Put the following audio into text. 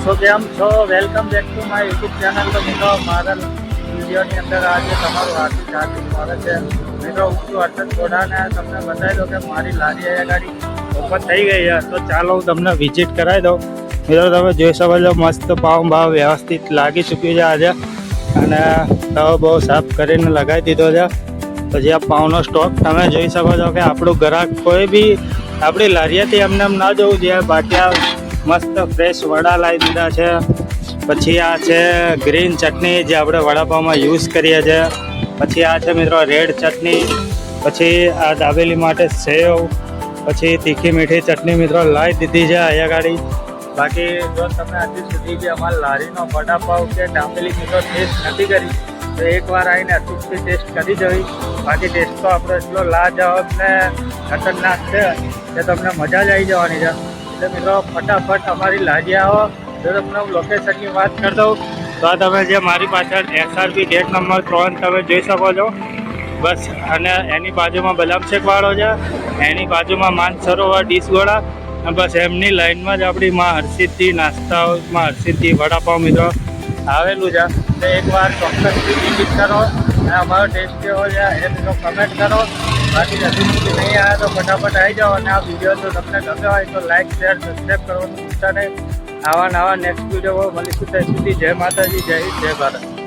તો કેમ છો? Welcome back to my YouTube channel. તો મિત્રો મારા વિડીયોની અંદર આજે તમારું હાર્દિક સ્વાગત છે. મિત્રો હું છું હર્ષદ ગોડાને તમને બતાવી દઉં કે મારી લારી અહીંયા ગાડી ઓપન થઈ ગઈ છે. તો ચાલો હું તમને વિઝિટ કરાવી દઉં. મિત્રો તમે જોઈ શકો છો મસ્ત ભાવ વ્યવસ્થિત લાગી ચૂક્યું છે આજે, અને તવો બહુ સાફ કરીને લગાવી દીધો છે. પછી આ પાઉનો સ્ટોક તમે જોઈ શકો છો કે આપણું ગ્રાહક કોઈ બી આપણી લારીએથી એમને એમ ના જવું જોઈએ. બાકી આ મસ્ત ફ્રેશ વડા લાવી દીધા છે. પછી આ છે ગ્રીન ચટણી જે આપણે વડાપાવમાં યુઝ કરીએ છીએ. પછી આ છે મિત્રો રેડ ચટણી. પછી આ દાબેલી માટે સેવ. પછી તીખી મીઠી ચટણી મિત્રો લાવી દીધી છે અહીંયા ગાડી. બાકી જો તમે હજી સુધી જે અમારા લારીનો વડાપાવ કે દાબેલી મિત્રો ટેસ્ટ નથી કરી તો એકવાર આવીને અચૂકથી ટેસ્ટ કરી જોઈ. બાકી ટેસ્ટ તો આપણો એટલો લાજવાબ ને ખતરનાક છે કે તમને મજા જ આવી જવાની છે. એટલે મિત્રો ફટાફટ અમારી લારી આવો. જો તમને હું લોકેશનની વાત કરી દઉં તો આ તમે જે મારી પાછળ SRP ગેટ નંબર 3 તમે જોઈ શકો છો બસ, અને એની બાજુમાં બદામશેકવાળો છે, એની બાજુમાં માનસરોવર ડીશગોળા, બસ એમની લાઈનમાં જ આપણી માં હરસિદ્ધિ નાસ્તા હાઉસમાં હરસિદ્ધિ વડાપાવ મિત્રો આવેલું છે. તો એકવાર ચોક્કસથી વિઝિટ કરો અને અમારો ટેસ્ટ કેવો છે એ મિત્રો કમેન્ટ કરો. બાકી હજુ સુધી નહીં આવ્યા તો ફટાફટ આવી જાઓ, અને આ વિડીયો જો તમને ગમે હોય તો લાઈક શેર સબસ્ક્રાઈબ કરવાનું ભૂલતા નહીં. આવા નવા નેક્સ્ટ વિડીયો મળીશું. ત્યાં સુધી જય માતાજી, જય હિન્દ, જય ભારત.